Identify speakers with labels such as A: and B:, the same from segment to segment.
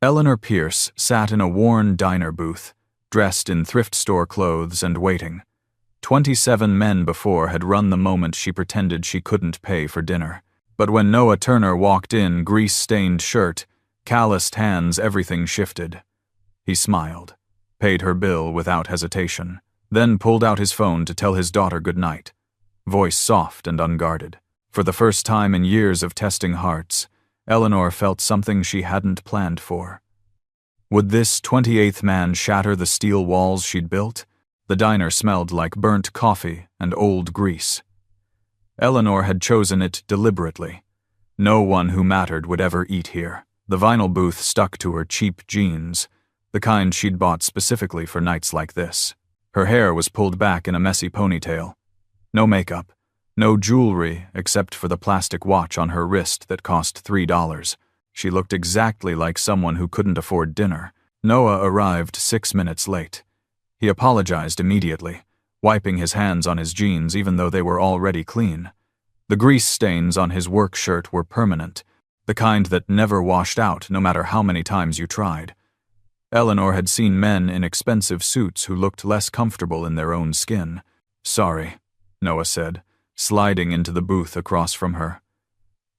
A: Eleanor Pierce sat in a worn diner booth, dressed in thrift store clothes and waiting. 27 men before had run the moment she pretended she couldn't pay for dinner. But when Noah Turner walked in, grease-stained shirt, calloused hands, everything shifted. He smiled, paid her bill without hesitation, then pulled out his phone to tell his daughter goodnight, voice soft and unguarded. For the first time in years of testing hearts, Eleanor felt something she hadn't planned for. Would this 28th man shatter the steel walls she'd built? The diner smelled like burnt coffee and old grease. Eleanor had chosen it deliberately. No one who mattered would ever eat here. The vinyl booth stuck to her cheap jeans, the kind she'd bought specifically for nights like this. Her hair was pulled back in a messy ponytail. No makeup, no jewelry except for the plastic watch on her wrist that cost $3. She looked exactly like someone who couldn't afford dinner. Noah arrived 6 minutes late. He apologized immediately, wiping his hands on his jeans even though they were already clean. The grease stains on his work shirt were permanent, the kind that never washed out no matter how many times you tried. Eleanor had seen men in expensive suits who looked less comfortable in their own skin. "Sorry," Noah said, sliding into the booth across from her.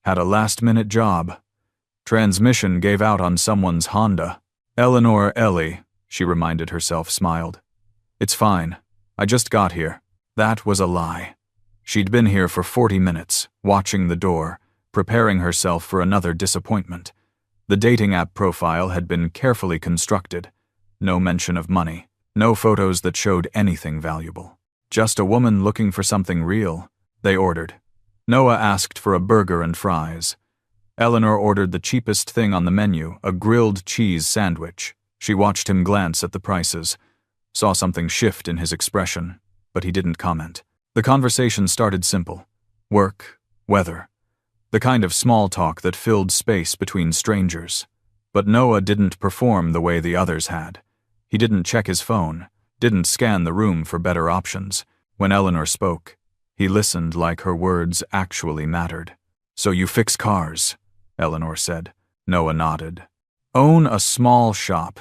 A: "Had a last-minute job. Transmission gave out on someone's Honda." "Eleanor Ellie," she reminded herself, smiled. "It's fine. I just got here." That was a lie. She'd been here for 40 minutes, watching the door, preparing herself for another disappointment. The dating app profile had been carefully constructed. No mention of money. No photos that showed anything valuable. Just a woman looking for something real. They ordered. Noah asked for a burger and fries. Eleanor ordered the cheapest thing on the menu, a grilled cheese sandwich. She watched him glance at the prices, saw something shift in his expression, but he didn't comment. The conversation started simple. Work, weather, the kind of small talk that filled space between strangers. But Noah didn't perform the way the others had. He didn't check his phone, didn't scan the room for better options. When Eleanor spoke, he listened like her words actually mattered. "So you fix cars," Eleanor said. Noah nodded. "Own a small shop.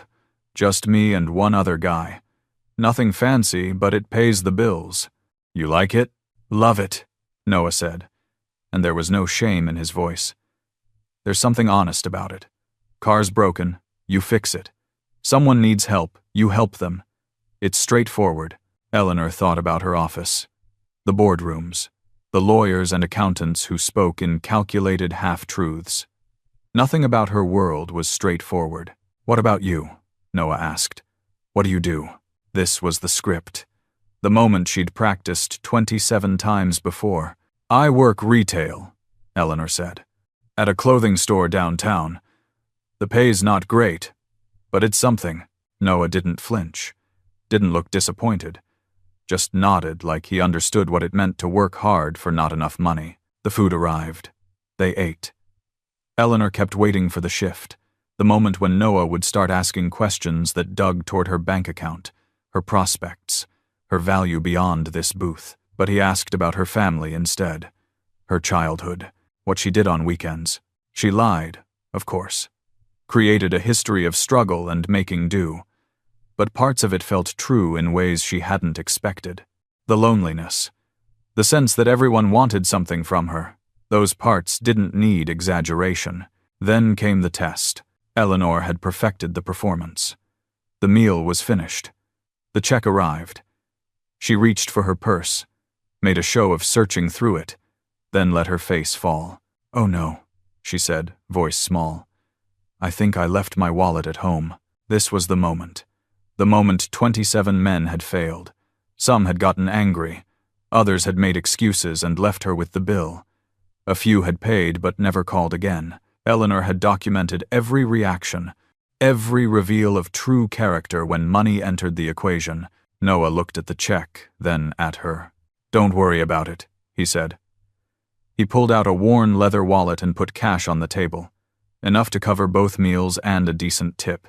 A: Just me and one other guy. Nothing fancy, but it pays the bills. You like it?" "Love it," Noah said, and there was no shame in his voice. "There's something honest about it. Car's broken, you fix it. Someone needs help, you help them. It's straightforward." Eleanor thought about her office. The boardrooms, the lawyers and accountants who spoke in calculated half-truths. Nothing about her world was straightforward. "What about you?" Noah asked. "What do you do?" This was the script. The moment she'd practiced 27 times before. "I work retail," Eleanor said. "At a clothing store downtown. The pay's not great, but it's something." Noah didn't flinch, didn't look disappointed, just nodded like he understood what it meant to work hard for not enough money. The food arrived. They ate. Eleanor kept waiting for the shift, the moment when Noah would start asking questions that dug toward her bank account, her prospects, her value beyond this booth. But he asked about her family instead, her childhood, what she did on weekends. She lied, of course, created a history of struggle and making do, but parts of it felt true in ways she hadn't expected. The loneliness, the sense that everyone wanted something from her, those parts didn't need exaggeration. Then came the test. Eleanor had perfected the performance. The meal was finished. The check arrived. She reached for her purse, made a show of searching through it, then let her face fall. "Oh no," she said, voice small. "I think I left my wallet at home." This was the moment. The moment 27 men had failed. Some had gotten angry. Others had made excuses and left her with the bill. A few had paid but never called again. Eleanor had documented every reaction, every reveal of true character when money entered the equation. Noah looked at the check, then at her. "Don't worry about it," he said. He pulled out a worn leather wallet and put cash on the table, enough to cover both meals and a decent tip.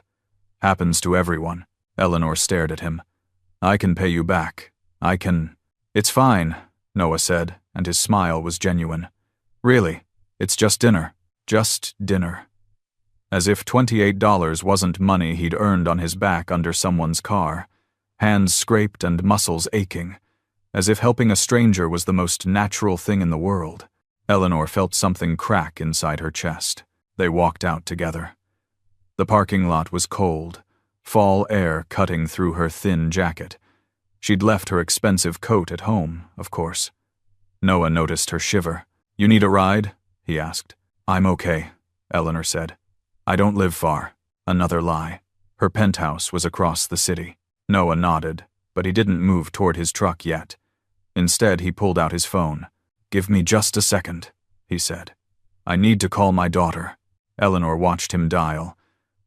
A: "Happens to everyone." Eleanor stared at him. "I can pay you back. I can—" "It's fine," Noah said, and his smile was genuine. "Really, it's just dinner. Just dinner." as if $28 wasn't money he'd earned on his back under someone's car, hands scraped and muscles aching, as if helping a stranger was the most natural thing in the world. Eleanor felt something crack inside her chest. They walked out together. The parking lot was cold, fall air cutting through her thin jacket. She'd left her expensive coat at home, of course. Noah noticed her shiver. "You need a ride?" he asked. "I'm okay," Eleanor said. "I don't live far." Another lie. Her penthouse was across the city. Noah nodded, but he didn't move toward his truck yet. Instead, he pulled out his phone. "Give me just a second," he said. "I need to call my daughter." Eleanor watched him dial,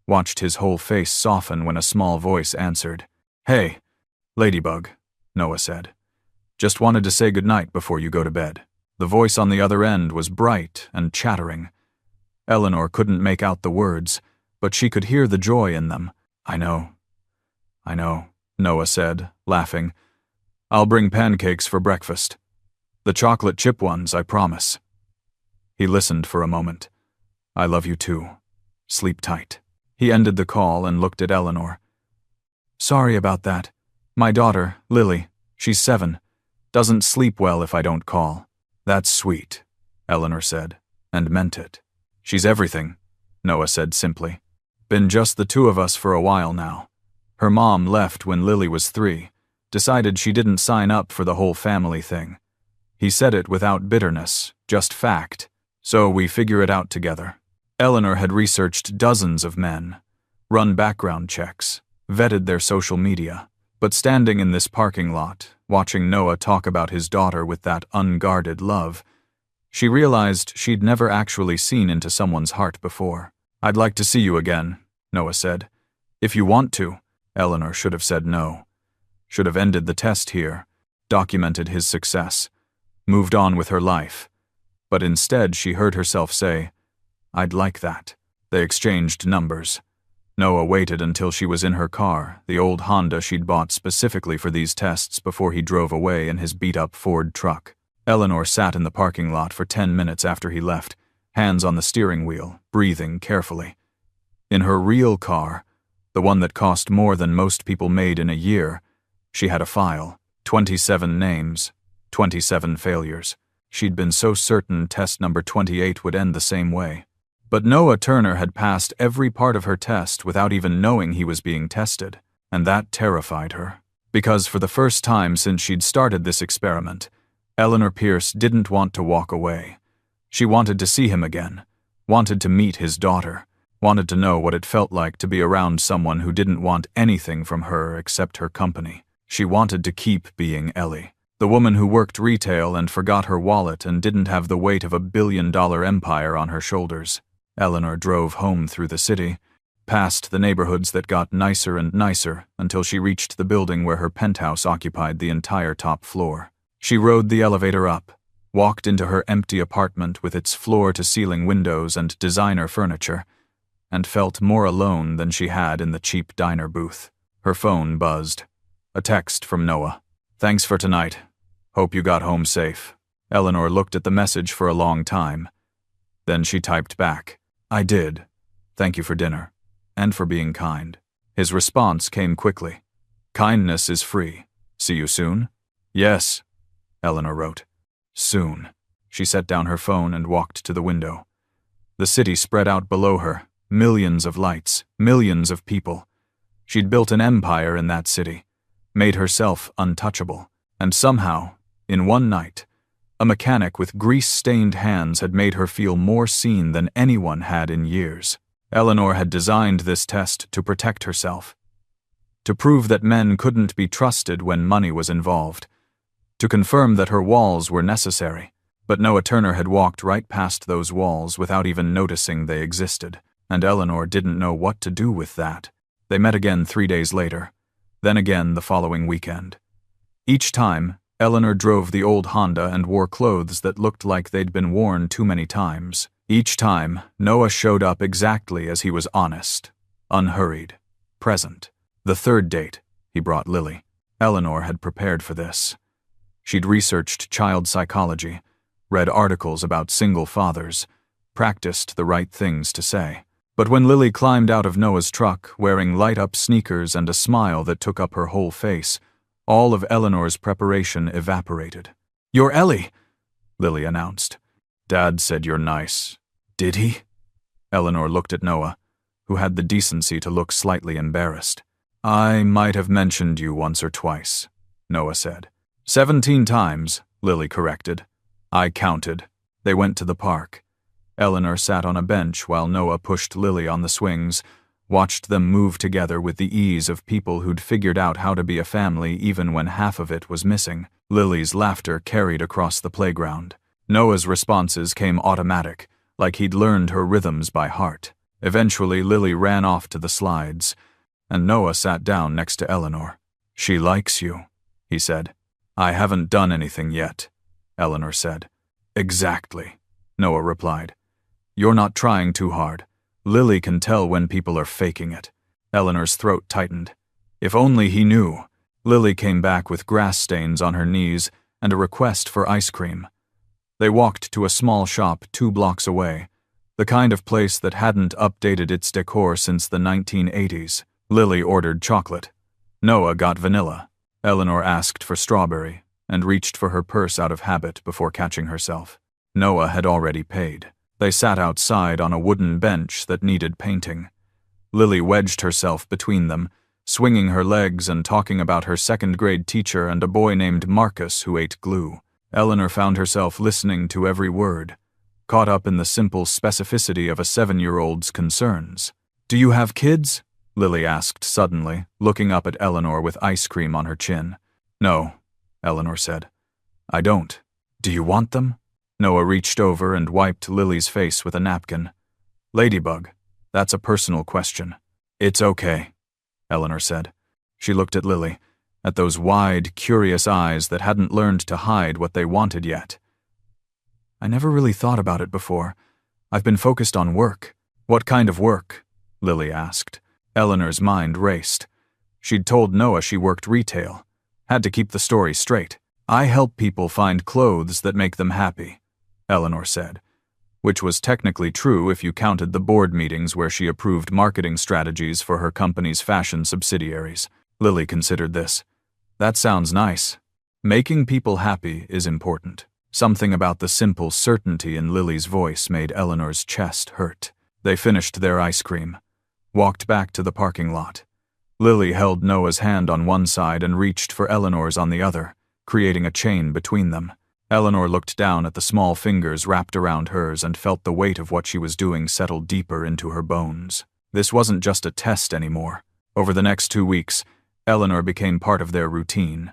A: watched his whole face soften when a small voice answered. "Hey, Ladybug," Noah said. "Just wanted to say goodnight before you go to bed." The voice on the other end was bright and chattering. Eleanor couldn't make out the words, but she could hear the joy in them. I know, Noah said, laughing. "I'll bring pancakes for breakfast. The chocolate chip ones, I promise." He listened for a moment. "I love you too. Sleep tight." He ended the call and looked at Eleanor. "Sorry about that. My daughter, Lily, she's 7, doesn't sleep well if I don't call." "That's sweet," Eleanor said, and meant it. "She's everything," Noah said simply. "Been just the two of us for a while now. Her mom left when Lily was 3, decided she didn't sign up for the whole family thing. He said it without bitterness, just fact. So we figure it out together." Eleanor had researched dozens of men, run background checks, vetted their social media, but standing in this parking lot, watching Noah talk about his daughter with that unguarded love, she realized she'd never actually seen into someone's heart before. "I'd like to see you again," Noah said. "If you want to." Eleanor should have said no. Should have ended the test here, documented his success, moved on with her life. But instead she heard herself say, "I'd like that." They exchanged numbers. Noah waited until she was in her car, the old Honda she'd bought specifically for these tests, before he drove away in his beat-up Ford truck. Eleanor sat in the parking lot for 10 minutes after he left, hands on the steering wheel, breathing carefully. In her real car, the one that cost more than most people made in a year, she had a file, 27 names, 27 failures. She'd been so certain test number 28 would end the same way. But Noah Turner had passed every part of her test without even knowing he was being tested, and that terrified her. Because for the first time since she'd started this experiment, Eleanor Pierce didn't want to walk away. She wanted to see him again, wanted to meet his daughter, wanted to know what it felt like to be around someone who didn't want anything from her except her company. She wanted to keep being Ellie, the woman who worked retail and forgot her wallet and didn't have the weight of a billion-dollar empire on her shoulders. Eleanor drove home through the city, past the neighborhoods that got nicer and nicer until she reached the building where her penthouse occupied the entire top floor. She rode the elevator up, walked into her empty apartment with its floor-to-ceiling windows and designer furniture, and felt more alone than she had in the cheap diner booth. Her phone buzzed. A text from Noah. "Thanks for tonight. Hope you got home safe." Eleanor looked at the message for a long time. Then she typed back, "I did. Thank you for dinner, and for being kind." His response came quickly. "Kindness is free. See you soon?" "Yes," Eleanor wrote. "Soon." She set down her phone and walked to the window. The city spread out below her, millions of lights, millions of people. She'd built an empire in that city, made herself untouchable, and somehow, in one night, a mechanic with grease-stained hands had made her feel more seen than anyone had in years. Eleanor had designed this test to protect herself, to prove that men couldn't be trusted when money was involved, to confirm that her walls were necessary. But Noah Turner had walked right past those walls without even noticing they existed, and Eleanor didn't know what to do with that. They met again 3 days later, then again the following weekend. Each time, Eleanor drove the old Honda and wore clothes that looked like they'd been worn too many times. Each time, Noah showed up exactly as he was, honest, unhurried, present. The third date, he brought Lily. Eleanor had prepared for this. She'd researched child psychology, read articles about single fathers, practiced the right things to say. But when Lily climbed out of Noah's truck, wearing light-up sneakers and a smile that took up her whole face, all of Eleanor's preparation evaporated. "You're Ellie," Lily announced. "Dad said you're nice." "Did he?" Eleanor looked at Noah, who had the decency to look slightly embarrassed. "I might have mentioned you once or twice," Noah said. 17 times, Lily corrected. "I counted." They went to the park. Eleanor sat on a bench while Noah pushed Lily on the swings, watched them move together with the ease of people who'd figured out how to be a family even when half of it was missing. Lily's laughter carried across the playground. Noah's responses came automatic, like he'd learned her rhythms by heart. Eventually, Lily ran off to the slides, and Noah sat down next to Eleanor. "She likes you," he said. "I haven't done anything yet," Eleanor said. "Exactly," Noah replied. "You're not trying too hard. Lily can tell when people are faking it." Eleanor's throat tightened. If only he knew. Lily came back with grass stains on her knees and a request for ice cream. They walked to a small shop 2 blocks away, the kind of place that hadn't updated its decor since the 1980s. Lily ordered chocolate. Noah got vanilla. Eleanor asked for strawberry and reached for her purse out of habit before catching herself. Noah had already paid. They sat outside on a wooden bench that needed painting. Lily wedged herself between them, swinging her legs and talking about her second-grade teacher and a boy named Marcus who ate glue. Eleanor found herself listening to every word, caught up in the simple specificity of a 7-year-old's concerns. "Do you have kids?" Lily asked suddenly, looking up at Eleanor with ice cream on her chin. "No," Eleanor said. "I don't. Do you want them?" Noah reached over and wiped Lily's face with a napkin. "Ladybug, that's a personal question." "It's okay," Eleanor said. She looked at Lily, at those wide, curious eyes that hadn't learned to hide what they wanted yet. "I never really thought about it before. I've been focused on work." "What kind of work?" Lily asked. Eleanor's mind raced. She'd told Noah she worked retail. Had to keep the story straight. "I help people find clothes that make them happy," Eleanor said, which was technically true if you counted the board meetings where she approved marketing strategies for her company's fashion subsidiaries. Lily considered this. That sounds nice. Making people happy is important. Something about the simple certainty in Lily's voice made Eleanor's chest hurt. They finished their ice cream, walked back to the parking lot. Lily held Noah's hand on one side and reached for Eleanor's on the other, creating a chain between them. Eleanor looked down at the small fingers wrapped around hers and felt the weight of what she was doing settle deeper into her bones. This wasn't just a test anymore. Over the next 2 weeks, Eleanor became part of their routine.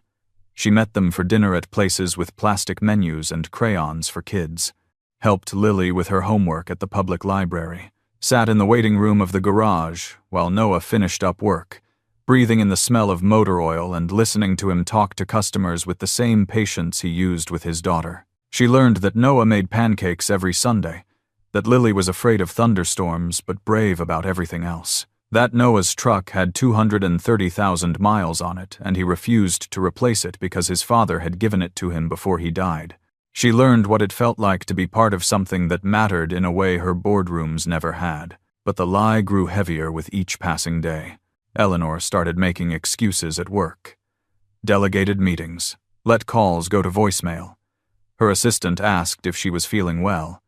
A: She met them for dinner at places with plastic menus and crayons for kids, helped Lily with her homework at the public library, sat in the waiting room of the garage while Noah finished up work, breathing in the smell of motor oil and listening to him talk to customers with the same patience he used with his daughter. She learned that Noah made pancakes every Sunday, that Lily was afraid of thunderstorms but brave about everything else. That Noah's truck had 230,000 miles on it, and he refused to replace it because his father had given it to him before he died. She learned what it felt like to be part of something that mattered in a way her boardrooms never had. But the lie grew heavier with each passing day. Eleanor started making excuses at work. Delegated meetings, let calls go to voicemail. Her assistant asked if she was feeling well.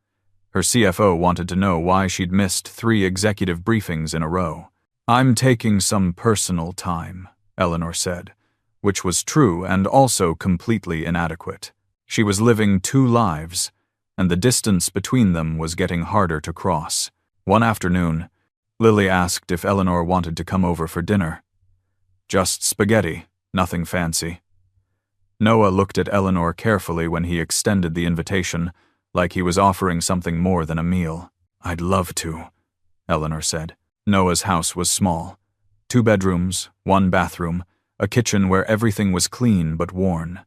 A: Her CFO wanted to know why she'd missed 3 executive briefings in a row. "I'm taking some personal time," Eleanor said, which was true and also completely inadequate. She was living 2 lives, and the distance between them was getting harder to cross. One afternoon, Lily asked if Eleanor wanted to come over for dinner. "Just spaghetti, nothing fancy." Noah looked at Eleanor carefully when he extended the invitation, like he was offering something more than a meal. "I'd love to," Eleanor said. Noah's house was small. 2 bedrooms, 1 bathroom, a kitchen where everything was clean but worn.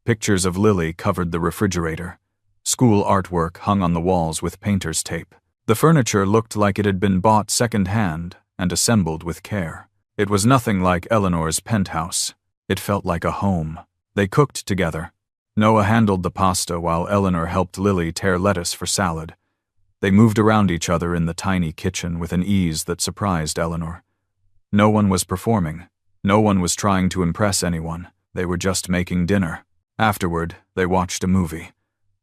A: Pictures of Lily covered the refrigerator. School artwork hung on the walls with painter's tape. The furniture looked like it had been bought second-hand and assembled with care. It was nothing like Eleanor's penthouse. It felt like a home. They cooked together. Noah handled the pasta while Eleanor helped Lily tear lettuce for salad. They moved around each other in the tiny kitchen with an ease that surprised Eleanor. No one was performing. No one was trying to impress anyone. They were just making dinner. Afterward, they watched a movie.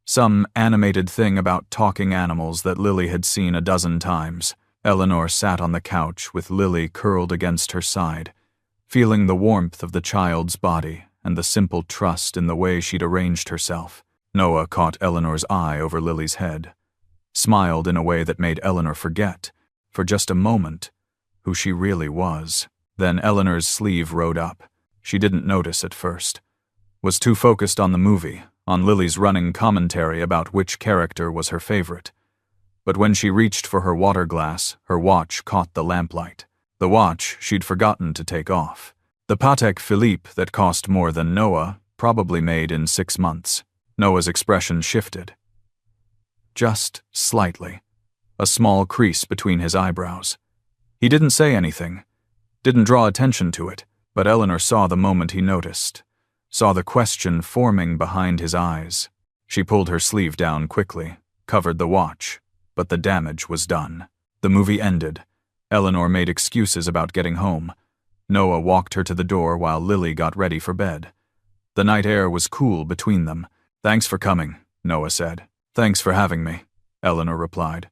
A: Some animated thing about talking animals that Lily had seen a dozen times. Eleanor sat on the couch with Lily curled against her side, feeling the warmth of the child's body and the simple trust in the way she'd arranged herself. Noah caught Eleanor's eye over Lily's head, smiled in a way that made Eleanor forget, for just a moment, who she really was. Then Eleanor's sleeve rode up. She didn't notice at first. Was too focused on the movie, on Lily's running commentary about which character was her favorite. But when she reached for her water glass, her watch caught the lamplight. The watch she'd forgotten to take off. The Patek Philippe that cost more than Noah, probably made in 6 months. Noah's expression shifted. Just slightly. A small crease between his eyebrows. He didn't say anything, didn't draw attention to it, but Eleanor saw the moment he noticed, saw the question forming behind his eyes. She pulled her sleeve down quickly, covered the watch, but the damage was done. The movie ended. Eleanor made excuses about getting home. Noah walked her to the door while Lily got ready for bed. The night air was cool between them. "Thanks for coming," Noah said. "Thanks for having me," Eleanor replied.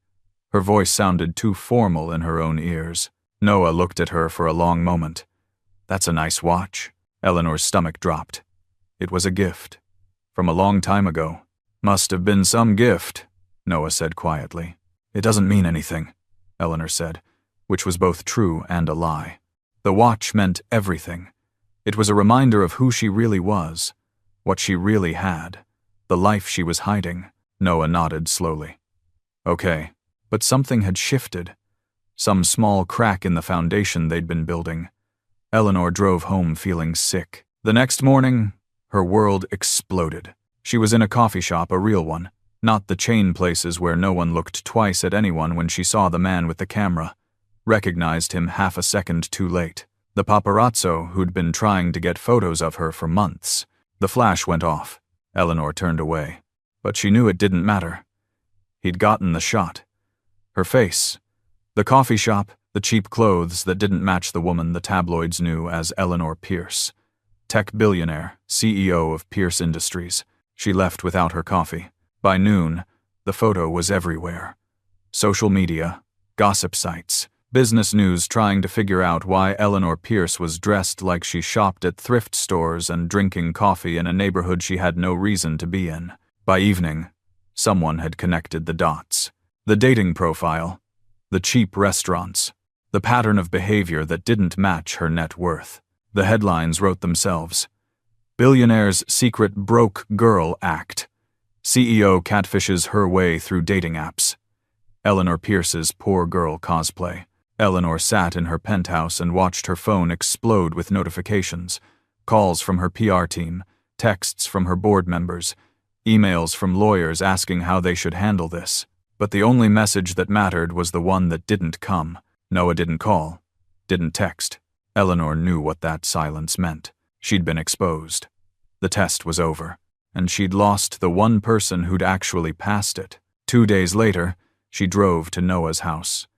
A: Her voice sounded too formal in her own ears. Noah looked at her for a long moment. "That's a nice watch." Eleanor's stomach dropped. It was a gift. From a long time ago. "Must have been some gift," Noah said quietly. "It doesn't mean anything," Eleanor said, which was both true and a lie. The watch meant everything. It was a reminder of who she really was, what she really had, the life she was hiding. Noah nodded slowly. "Okay." But something had shifted. Some small crack in the foundation they'd been building. Eleanor drove home feeling sick. The next morning, her world exploded. She was in a coffee shop, a real one, not the chain places where no one looked twice at anyone when she saw the man with the camera. Recognized him half a second too late. The paparazzo who'd been trying to get photos of her for months. The flash went off. Eleanor turned away. But she knew it didn't matter. He'd gotten the shot. Her face. The coffee shop, the cheap clothes that didn't match the woman the tabloids knew as Eleanor Pierce. Tech billionaire, CEO of Pierce Industries. She left without her coffee. By noon, the photo was everywhere. Social media, gossip sites, business news trying to figure out why Eleanor Pierce was dressed like she shopped at thrift stores and drinking coffee in a neighborhood she had no reason to be in. By evening, someone had connected the dots. The dating profile, the cheap restaurants, the pattern of behavior that didn't match her net worth. The headlines wrote themselves. Billionaire's secret broke girl act. CEO catfishes her way through dating apps. Eleanor Pierce's poor girl cosplay. Eleanor sat in her penthouse and watched her phone explode with notifications. Calls from her PR team, texts from her board members, emails from lawyers asking how they should handle this. But the only message that mattered was the one that didn't come. Noah didn't call, didn't text. Eleanor knew what that silence meant. She'd been exposed. The test was over, and she'd lost the one person who'd actually passed it. 2 days later, she drove to Noah's house.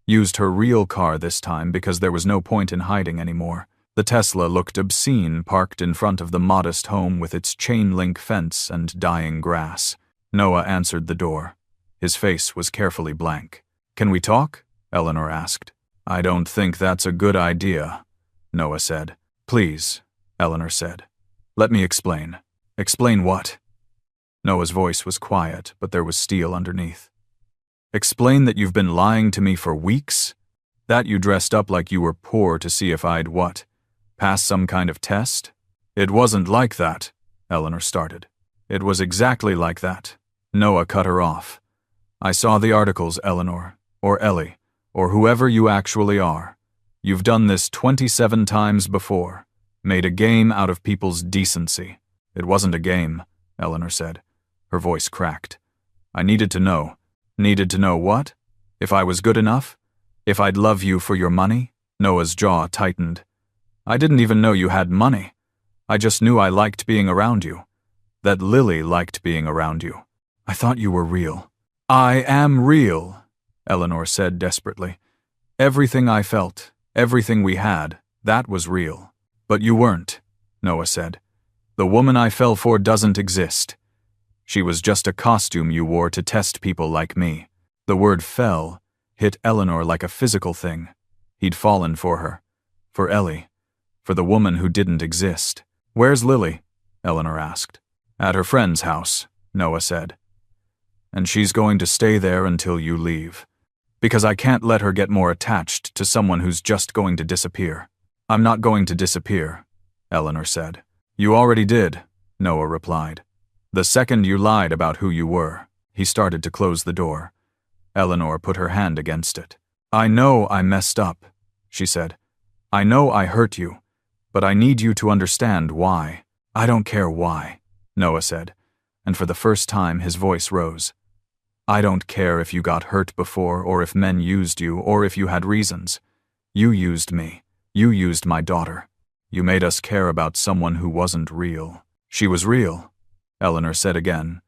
A: Used her real car this time because there was no point in hiding anymore. The Tesla looked obscene parked in front of the modest home with its chain-link fence and dying grass. Noah answered the door. His face was carefully blank. "Can we talk?" Eleanor asked. "I don't think that's a good idea," Noah said. "Please," Eleanor said. "Let me explain." "Explain what?" Noah's voice was quiet, but there was steel underneath. "Explain that you've been lying to me for weeks? That you dressed up like you were poor to see if I'd what? Pass some kind of test?" "It wasn't like that," Eleanor started. "It was exactly like that." Noah cut her off. "I saw the articles, Eleanor, or Ellie, or whoever you actually are. You've done this 27 times before, made a game out of people's decency." "It wasn't a game," Eleanor said. Her voice cracked. "I needed to know." "Needed to know what? If I was good enough? If I'd love you for your money?" Noah's jaw tightened. "I didn't even know you had money. I just knew I liked being around you. That Lily liked being around you. I thought you were real." I am real, Eleanor said desperately. Everything I felt, everything we had, that was real. But you weren't, Noah said. The woman I fell for doesn't exist. She was just a costume you wore to test people like me. The word fell hit Eleanor like a physical thing. He'd fallen for her. For Ellie. For the woman who didn't exist. Where's Lily? Eleanor asked. At her friend's house, Noah said. And she's going to stay there until you leave. Because I can't let her get more attached to someone who's just going to disappear. I'm not going to disappear, Eleanor said. You already did, Noah replied. The second you lied about who you were. He started to close the door. Eleanor put her hand against it. I know I messed up, she said. I know I hurt you, but I need you to understand why. I don't care why, Noah said, and for the first time his voice rose. I don't care if you got hurt before or if men used you or if you had reasons. You used me. You used my daughter. You made us care about someone who wasn't real. She was real, Eleanor said again,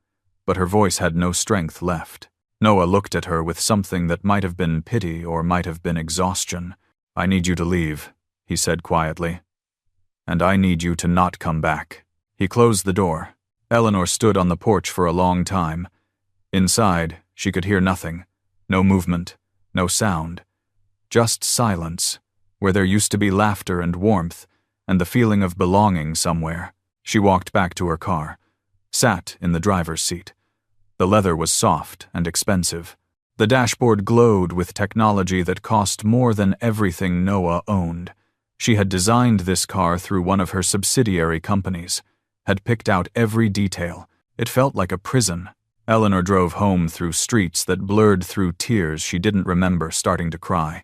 A: but her voice had no strength left. Noah looked at her with something that might have been pity or might have been exhaustion. I need you to leave, he said quietly. And I need you to not come back. He closed the door. Eleanor stood on the porch for a long time. Inside, she could hear nothing. No movement, no sound. Just silence, where there used to be laughter and warmth, and the feeling of belonging somewhere. She walked back to her car, sat in the driver's seat. The leather was soft and expensive. The dashboard glowed with technology that cost more than everything Noah owned. She had designed this car through one of her subsidiary companies, had picked out every detail. It felt like a prison. Eleanor drove home through streets that blurred through tears she didn't remember starting to cry.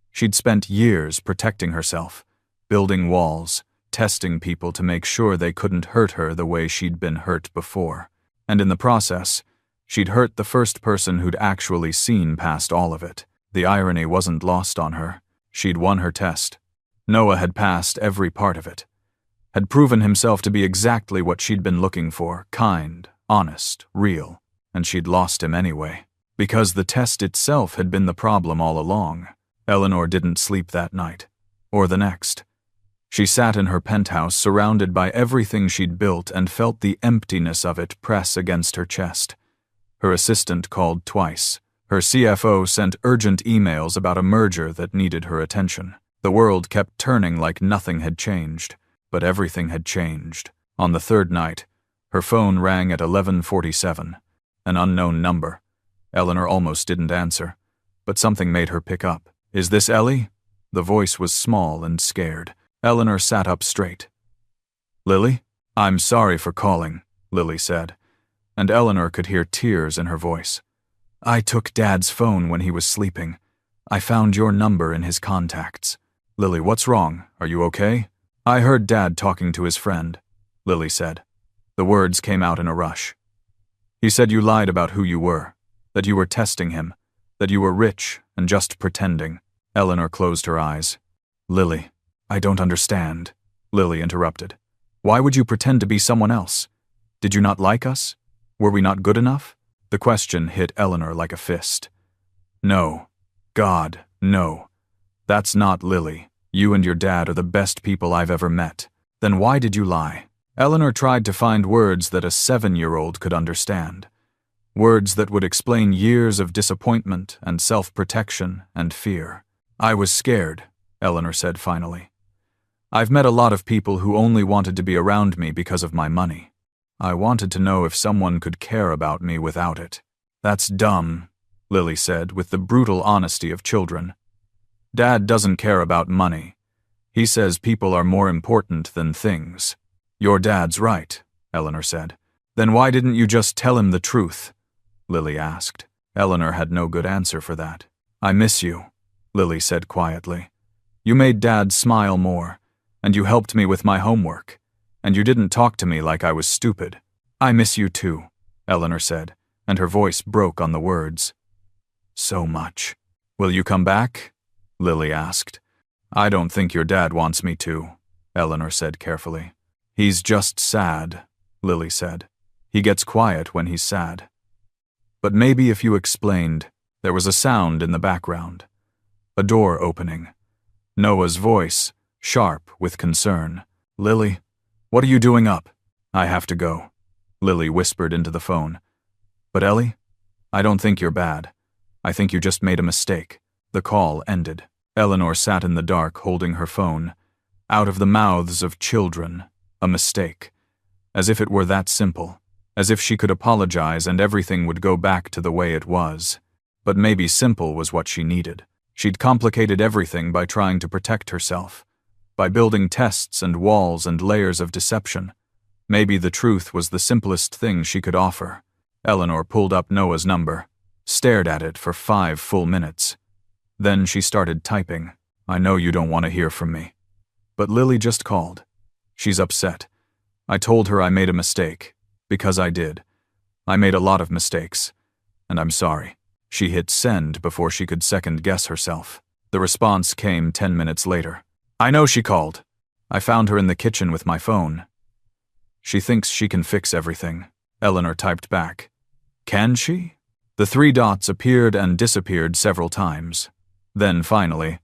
A: She'd spent years protecting herself, building walls, testing people to make sure they couldn't hurt her the way she'd been hurt before. And in the process, she'd hurt the first person who'd actually seen past all of it. The irony wasn't lost on her. She'd won her test. Noah had passed every part of it. Had proven himself to be exactly what she'd been looking for, kind, honest, real, and she'd lost him anyway. Because the test itself had been the problem all along. Eleanor didn't sleep that night, or the next. She sat in her penthouse surrounded by everything she'd built and felt the emptiness of it press against her chest. Her assistant called twice. Her CFO sent urgent emails about a merger that needed her attention. The world kept turning like nothing had changed, but everything had changed. On the third night, her phone rang at 11:47, an unknown number. Eleanor almost didn't answer, but something made her pick up. Is this Ellie? The voice was small and scared. Eleanor sat up straight. Lily? I'm sorry for calling, Lily said, and Eleanor could hear tears in her voice. I took Dad's phone when he was sleeping. I found your number in his contacts. Lily, what's wrong? Are you okay? I heard Dad talking to his friend, Lily said. The words came out in a rush. He said you lied about who you were, that you were testing him, that you were rich and just pretending. Eleanor closed her eyes. Lily, I don't understand, Lily interrupted. Why would you pretend to be someone else? Did you not like us? Were we not good enough? The question hit Eleanor like a fist. No. God, no. That's not Lily. You and your dad are the best people I've ever met. Then why did you lie? Eleanor tried to find words that a 7-year-old could understand. Words that would explain years of disappointment and self-protection and fear. I was scared, Eleanor said finally. I've met a lot of people who only wanted to be around me because of my money. I wanted to know if someone could care about me without it. That's dumb, Lily said with the brutal honesty of children. Dad doesn't care about money. He says people are more important than things. Your dad's right, Eleanor said. Then why didn't you just tell him the truth? Lily asked. Eleanor had no good answer for that. I miss you, Lily said quietly. You made Dad smile more, and you helped me with my homework, and you didn't talk to me like I was stupid. I miss you too, Eleanor said, and her voice broke on the words. So much. Will you come back? Lily asked. I don't think your dad wants me to, Eleanor said carefully. He's just sad, Lily said. He gets quiet when he's sad. But maybe if you explained. There was a sound in the background. A door opening. Noah's voice, sharp with concern. Lily, what are you doing up? I have to go, Lily whispered into the phone. But Ellie, I don't think you're bad. I think you just made a mistake. The call ended. Eleanor sat in the dark holding her phone. Out of the mouths of children, a mistake. As if it were that simple. As if she could apologize and everything would go back to the way it was. But maybe simple was what she needed. She'd complicated everything by trying to protect herself. By building tests and walls and layers of deception. Maybe the truth was the simplest thing she could offer. Eleanor pulled up Noah's number. Stared at it for 5 full minutes. Then she started typing. I know you don't want to hear from me. But Lily just called. She's upset. I told her I made a mistake. Because I did. I made a lot of mistakes. And I'm sorry. She hit send before she could second-guess herself. The response came 10 minutes later. I know she called. I found her in the kitchen with my phone. She thinks she can fix everything. Eleanor typed back. Can she? The 3 dots appeared and disappeared several times. Then finally,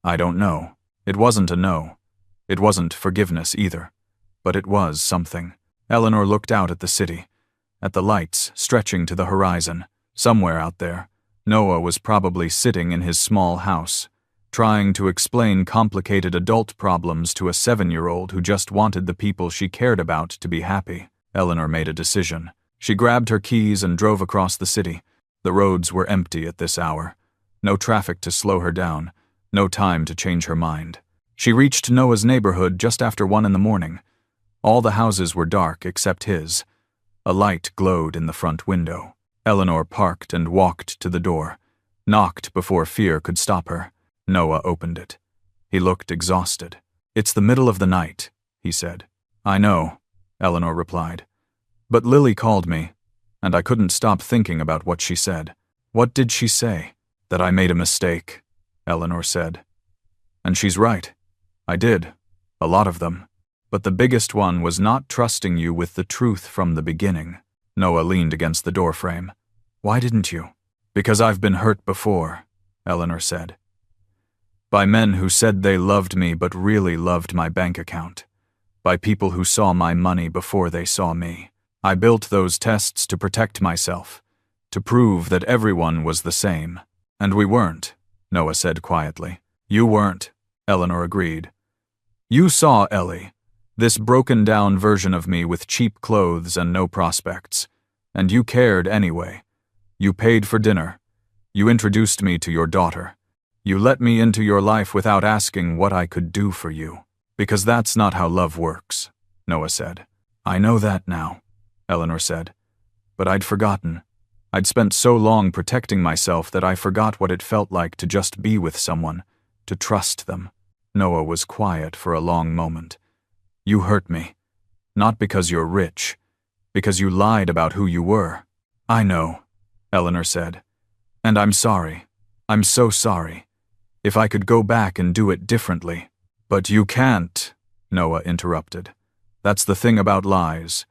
A: I don't know. It wasn't a no. It wasn't forgiveness either. But it was something. Eleanor looked out at the city. At the lights stretching to the horizon. Somewhere out there, Noah was probably sitting in his small house, trying to explain complicated adult problems to a 7-year-old who just wanted the people she cared about to be happy. Eleanor made a decision. She grabbed her keys and drove across the city. The roads were empty at this hour. No traffic to slow her down. No time to change her mind. She reached Noah's neighborhood just after 1 in the morning. All the houses were dark except his. A light glowed in the front window. Eleanor parked and walked to the door, knocked before fear could stop her. Noah opened it. He looked exhausted. It's the middle of the night, he said. I know, Eleanor replied. But Lily called me, and I couldn't stop thinking about what she said. What did she say? That I made a mistake, Eleanor said. And she's right. I did. A lot of them. But the biggest one was not trusting you with the truth from the beginning. Noah leaned against the doorframe. Why didn't you? Because I've been hurt before, Eleanor said. By men who said they loved me but really loved my bank account. By people who saw my money before they saw me. I built those tests to protect myself, to prove that everyone was the same. And we weren't, Noah said quietly. You weren't, Eleanor agreed. You saw Ellie. This broken-down version of me with cheap clothes and no prospects. And you cared anyway. You paid for dinner. You introduced me to your daughter. You let me into your life without asking what I could do for you. Because that's not how love works, Noah said. I know that now, Eleanor said. But I'd forgotten. I'd spent so long protecting myself that I forgot what it felt like to just be with someone, to trust them. Noah was quiet for a long moment. You hurt me. Not because you're rich. Because you lied about who you were. I know, Eleanor said. And I'm sorry. I'm so sorry. If I could go back and do it differently. But you can't, Noah interrupted. That's the thing about lies.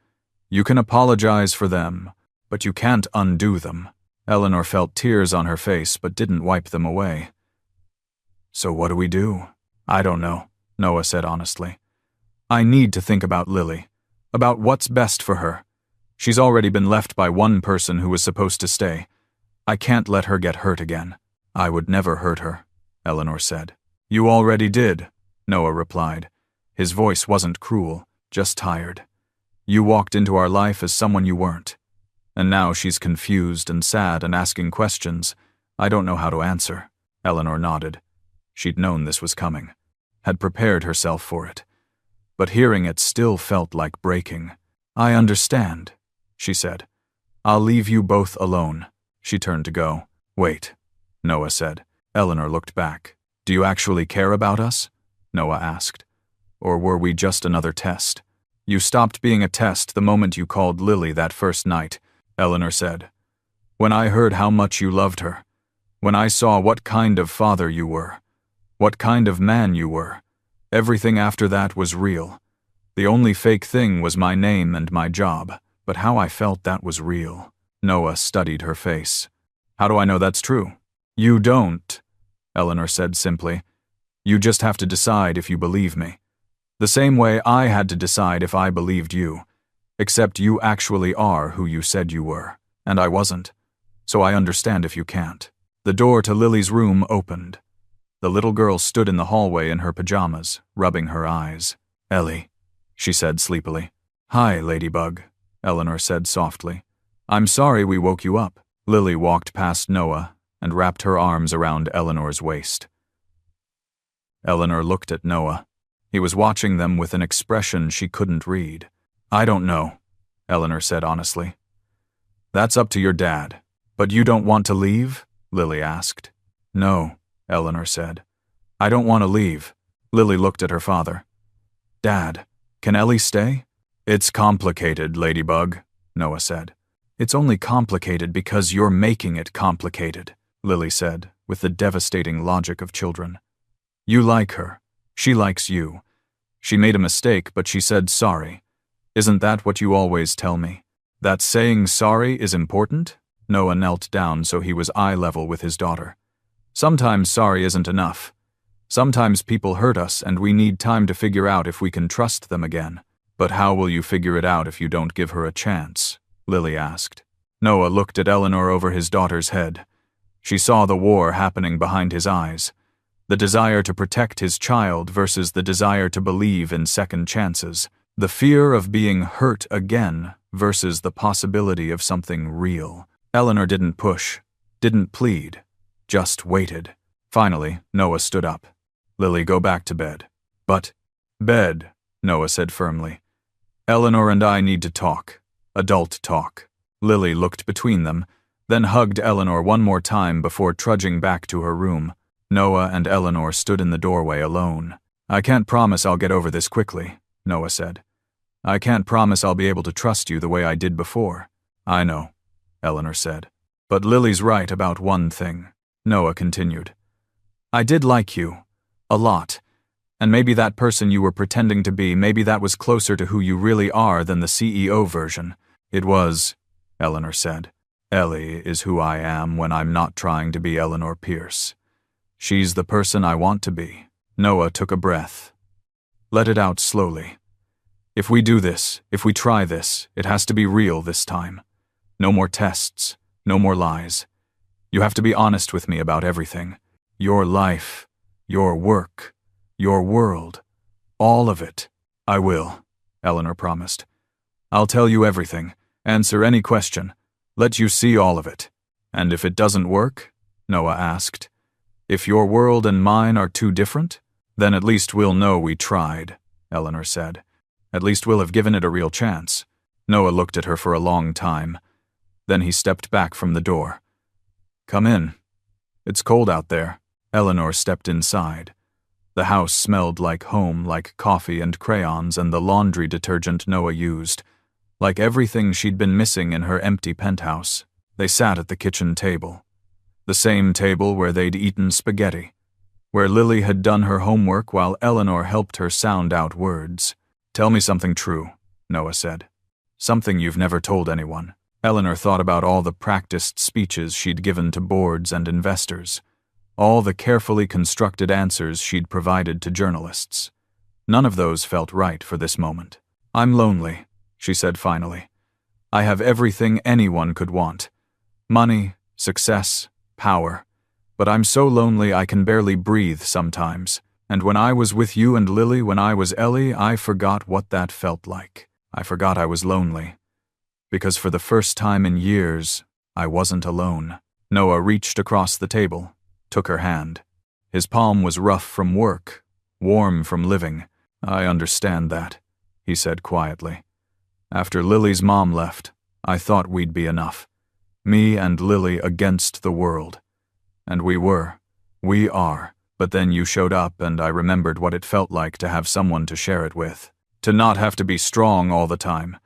A: You can apologize for them, but you can't undo them. Eleanor felt tears on her face but didn't wipe them away. So what do we do? I don't know, Noah said honestly. I need to think about Lily, about what's best for her. She's already been left by one person who was supposed to stay. I can't let her get hurt again. I would never hurt her, Eleanor said. You already did, Noah replied. His voice wasn't cruel, just tired. You walked into our life as someone you weren't. And now she's confused and sad and asking questions. I don't know how to answer. Eleanor nodded. She'd known this was coming, had prepared herself for it. But hearing it still felt like breaking. I understand, she said. I'll leave you both alone. She turned to go. Wait, Noah said. Eleanor looked back. Do you actually care about us? Noah asked. Or were we just another test? You stopped being a test the moment you called Lily that first night, Eleanor said. When I heard how much you loved her. When I saw what kind of father you were. What kind of man you were. Everything after that was real. The only fake thing was my name and my job, but how I felt that was real. Noah studied her face. How do I know that's true? You don't, Eleanor said simply. You just have to decide if you believe me. The same way I had to decide if I believed you. Except you actually are who you said you were, and I wasn't. So I understand if you can't. The door to Lily's room opened. The little girl stood in the hallway in her pajamas, rubbing her eyes. Ellie, she said sleepily. Hi, Ladybug, Eleanor said softly. I'm sorry we woke you up. Lily walked past Noah and wrapped her arms around Eleanor's waist. Eleanor looked at Noah. He was watching them with an expression she couldn't read. I don't know, Eleanor said honestly. That's up to your dad. But you don't want to leave? Lily asked. No, Eleanor said. I don't want to leave. Lily looked at her father. Dad, can Ellie stay? It's complicated, Ladybug, Noah said. It's only complicated because you're making it complicated, Lily said, with the devastating logic of children. You like her. She likes you. She made a mistake, but she said sorry. Isn't that what you always tell me? That saying sorry is important? Noah knelt down so he was eye level with his daughter. Sometimes sorry isn't enough. Sometimes people hurt us and we need time to figure out if we can trust them again. But how will you figure it out if you don't give her a chance? Lily asked. Noah looked at Eleanor over his daughter's head. She saw the war happening behind his eyes. The desire to protect his child versus the desire to believe in second chances. The fear of being hurt again versus the possibility of something real. Eleanor didn't push, didn't plead, just waited. Finally, Noah stood up. Lily, go back to bed. But, bed, Noah said firmly. Eleanor and I need to talk. Adult talk. Lily looked between them, then hugged Eleanor one more time before trudging back to her room. Noah and Eleanor stood in the doorway alone. I can't promise I'll get over this quickly, Noah said. I can't promise I'll be able to trust you the way I did before. I know, Eleanor said. But Lily's right about one thing, Noah continued. I did like you. A lot. And maybe that person you were pretending to be, maybe that was closer to who you really are than the CEO version. It was, Eleanor said. Ellie is who I am when I'm not trying to be Eleanor Pierce. She's the person I want to be. Noah took a breath. Let it out slowly. If we do this, if we try this, it has to be real this time. No more tests, no more lies. You have to be honest with me about everything. Your life, your work, your world, all of it. I will, Eleanor promised. I'll tell you everything, answer any question, let you see all of it. And if it doesn't work? Noah asked. If your world and mine are too different? Then at least we'll know we tried, Eleanor said. At least we'll have given it a real chance. Noah looked at her for a long time. Then he stepped back from the door. Come in. It's cold out there. Eleanor stepped inside. The house smelled like home, like coffee and crayons and the laundry detergent Noah used, like everything she'd been missing in her empty penthouse. They sat at the kitchen table. The same table where they'd eaten spaghetti, where Lily had done her homework while Eleanor helped her sound out words. Tell me something true, Noah said. Something you've never told anyone. Eleanor thought about all the practiced speeches she'd given to boards and investors, all the carefully constructed answers she'd provided to journalists. None of those felt right for this moment. I'm lonely, she said finally. I have everything anyone could want. Money, success, power. But I'm so lonely I can barely breathe sometimes. And when I was with you and Lily, when I was Ellie, I forgot what that felt like. I forgot I was lonely. Because for the first time in years, I wasn't alone. Noah reached across the table, took her hand. His palm was rough from work, warm from living. I understand that, he said quietly. After Lily's mom left, I thought we'd be enough. Me and Lily against the world. And we were. We are. But then you showed up and I remembered what it felt like to have someone to share it with. To not have to be strong all the time.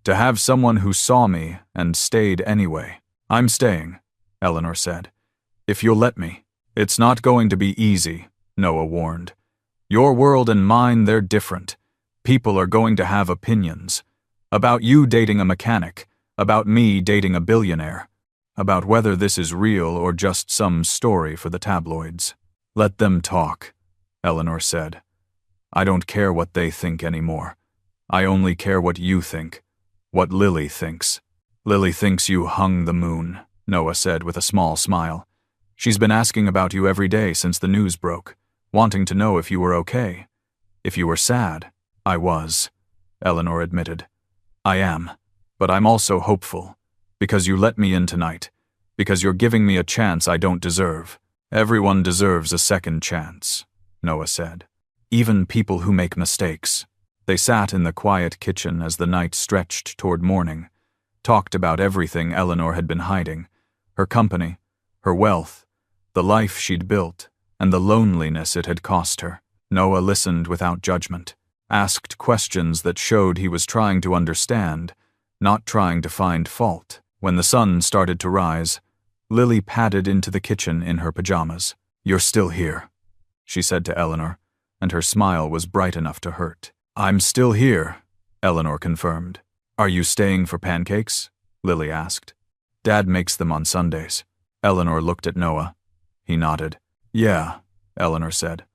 A: To have someone who saw me and stayed anyway. I'm staying, Eleanor said. If you'll let me. It's not going to be easy, Noah warned. Your world and mine, they're different. People are going to have opinions. About you dating a mechanic. About me dating a billionaire. About whether this is real or just some story for the tabloids. Let them talk, Eleanor said. I don't care what they think anymore. I only care what you think. What Lily thinks. Lily thinks you hung the moon, Noah said with a small smile. She's been asking about you every day since the news broke, wanting to know if you were okay. If you were sad. I was, Eleanor admitted. I am, but I'm also hopeful, because you let me in tonight, because you're giving me a chance I don't deserve. Everyone deserves a second chance, Noah said. Even people who make mistakes. They sat in the quiet kitchen as the night stretched toward morning, talked about everything Eleanor had been hiding, her company, her wealth, the life she'd built, and the loneliness it had cost her. Noah listened without judgment, asked questions that showed he was trying to understand, not trying to find fault. When the sun started to rise, Lily padded into the kitchen in her pajamas. You're still here, she said to Eleanor, and her smile was bright enough to hurt. I'm still here, Eleanor confirmed. Are you staying for pancakes? Lily asked. Dad makes them on Sundays. Eleanor looked at Noah. He nodded. Yeah, Eleanor said.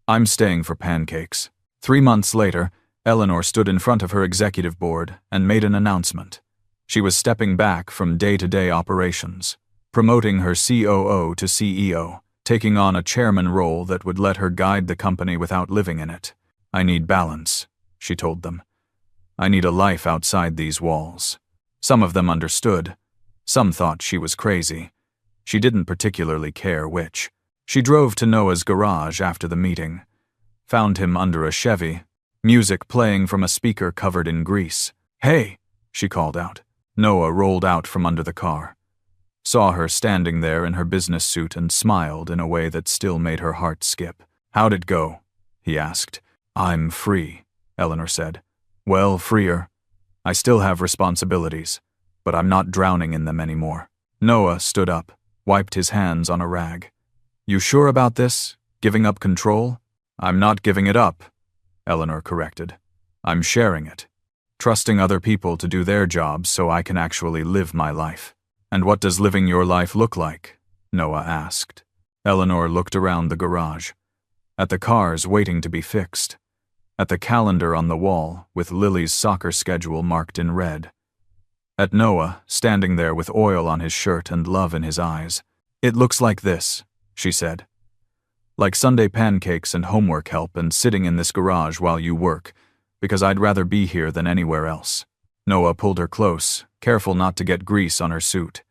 A: I'm staying for pancakes. 3 months later, Eleanor stood in front of her executive board and made an announcement. She was stepping back from day-to-day operations, promoting her COO to CEO, taking on a chairman role that would let her guide the company without living in it. I need balance, she told them. I need a life outside these walls. Some of them understood. Some thought she was crazy. She didn't particularly care which. She drove to Noah's garage after the meeting, found him under a Chevy, music playing from a speaker covered in grease. Hey, she called out. Noah rolled out from under the car, saw her standing there in her business suit and smiled in a way that still made her heart skip. How'd it go? He asked. I'm free, Eleanor said. Well, freer. I still have responsibilities, but I'm not drowning in them anymore. Noah stood up, wiped his hands on a rag. You sure about this? Giving up control? I'm not giving it up, Eleanor corrected. I'm sharing it. Trusting other people to do their jobs so I can actually live my life. And what does living your life look like? Noah asked. Eleanor looked around the garage, at the cars waiting to be fixed, at the calendar on the wall with Lily's soccer schedule marked in red, at Noah standing there with oil on his shirt and love in his eyes. It looks like this, she said. Like Sunday pancakes and homework help and sitting in this garage while you work, because I'd rather be here than anywhere else. Noah pulled her close, careful not to get grease on her suit.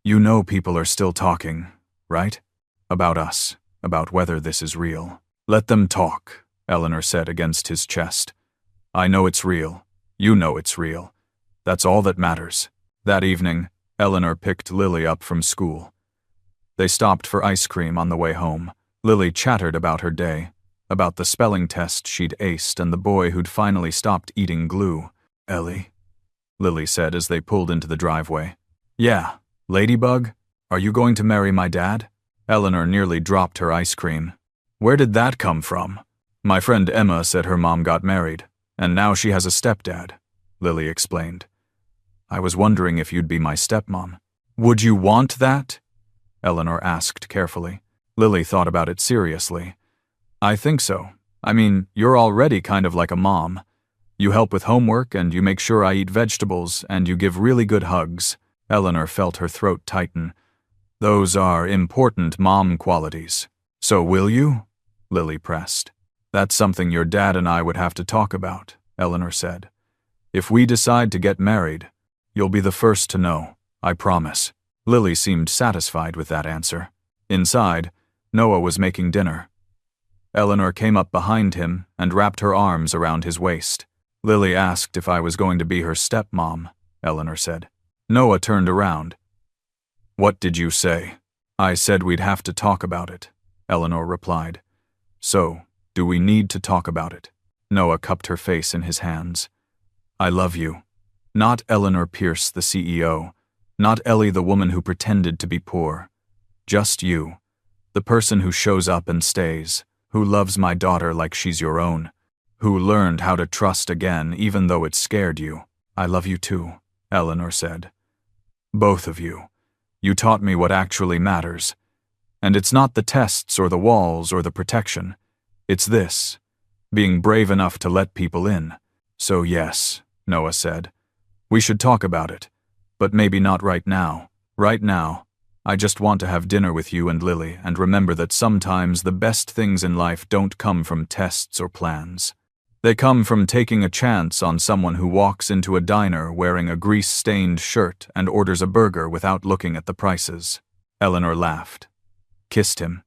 A: You know people are still talking, right? About us, about whether this is real. Let them talk, Eleanor said against his chest. I know it's real. You know it's real. That's all that matters. That evening, Eleanor picked Lily up from school. They stopped for ice cream on the way home. Lily chattered about her day, about the spelling test she'd aced and the boy who'd finally stopped eating glue. Ellie, Lily said as they pulled into the driveway. Yeah, Ladybug, are you going to marry my dad? Eleanor nearly dropped her ice cream. Where did that come from? My friend Emma said her mom got married, and now she has a stepdad, Lily explained. I was wondering if you'd be my stepmom. Would you want that? Eleanor asked carefully. Lily thought about it seriously. I think so. I mean, you're already kind of like a mom. You help with homework, and you make sure I eat vegetables, and you give really good hugs. Eleanor felt her throat tighten. Those are important mom qualities. So will you? Lily pressed. That's something your dad and I would have to talk about, Eleanor said. If we decide to get married, you'll be the first to know, I promise. Lily seemed satisfied with that answer. Inside, Noah was making dinner. Eleanor came up behind him and wrapped her arms around his waist. Lily asked if I was going to be her stepmom, Eleanor said. Noah turned around. What did you say? I said we'd have to talk about it, Eleanor replied. So, do we need to talk about it? Noah cupped her face in his hands. I love you. Not Eleanor Pierce, the CEO. Not Ellie, the woman who pretended to be poor. Just you. The person who shows up and stays, who loves my daughter like she's your own, who learned how to trust again even though it scared you. I love you too, Eleanor said. "Both of you. You taught me what actually matters. And it's not the tests or the walls or the protection. It's this, being brave enough to let people in. So yes," Noah said, "we should talk about it, but maybe not right now. Right now, I just want to have dinner with you and Lily and remember that sometimes the best things in life don't come from tests or plans. They come from taking a chance on someone who walks into a diner wearing a grease-stained shirt and orders a burger without looking at the prices." Eleanor laughed, kissed him,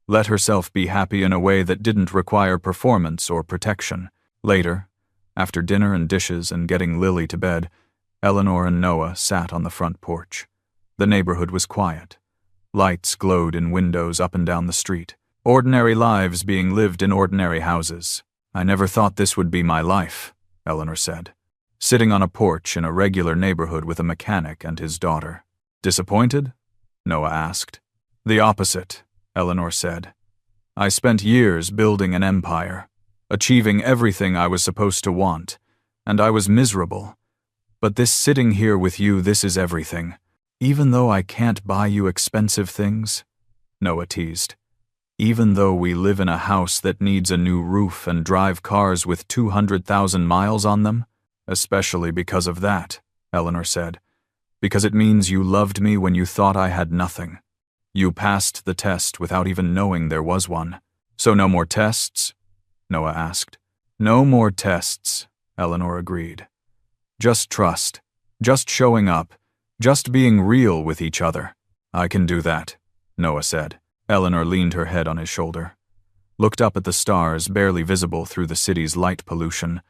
A: let herself be happy in a way that didn't require performance or protection. Later, after dinner and dishes and getting Lily to bed, Eleanor and Noah sat on the front porch. The neighborhood was quiet. Lights glowed in windows up and down the street. Ordinary lives being lived in ordinary houses. "I never thought this would be my life," Eleanor said, sitting on a porch in a regular neighborhood with a mechanic and his daughter. "Disappointed?" Noah asked. "The opposite," Eleanor said. "I spent years building an empire, achieving everything I was supposed to want, and I was miserable. But this sitting here with you, this is everything. Even though I can't buy you expensive things," Noah teased. "Even though we live in a house that needs a new roof and drive cars with 200,000 miles on them, especially because of that," Eleanor said, "because it means you loved me when you thought I had nothing. You passed the test without even knowing there was one." "So no more tests?" Noah asked. "No more tests," Eleanor agreed. "Just trust, just showing up, just being real with each other." "I can do that," Noah said. Eleanor leaned her head on his shoulder, looked up at the stars barely visible through the city's light pollution,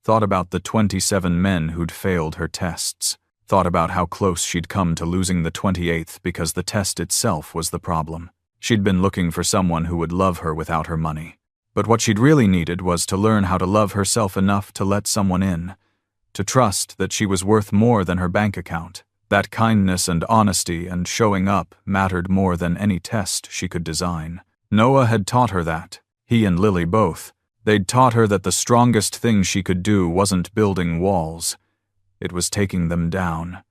A: thought about the 27 men who'd failed her tests, thought about how close she'd come to losing the 28th because the test itself was the problem. She'd been looking for someone who would love her without her money. But what she'd really needed was to learn how to love herself enough to let someone in, to trust that she was worth more than her bank account. That kindness and honesty and showing up mattered more than any test she could design. Noah had taught her that, he and Lily both. They'd taught her that the strongest thing she could do wasn't building walls. It was taking them down,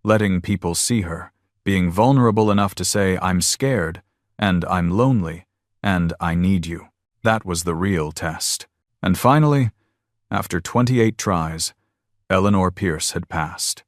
A: letting people see her, being vulnerable enough to say, "I'm scared," and "I'm lonely," and "I need you." That was the real test. And finally, after 28 tries, Eleanor Pierce had passed.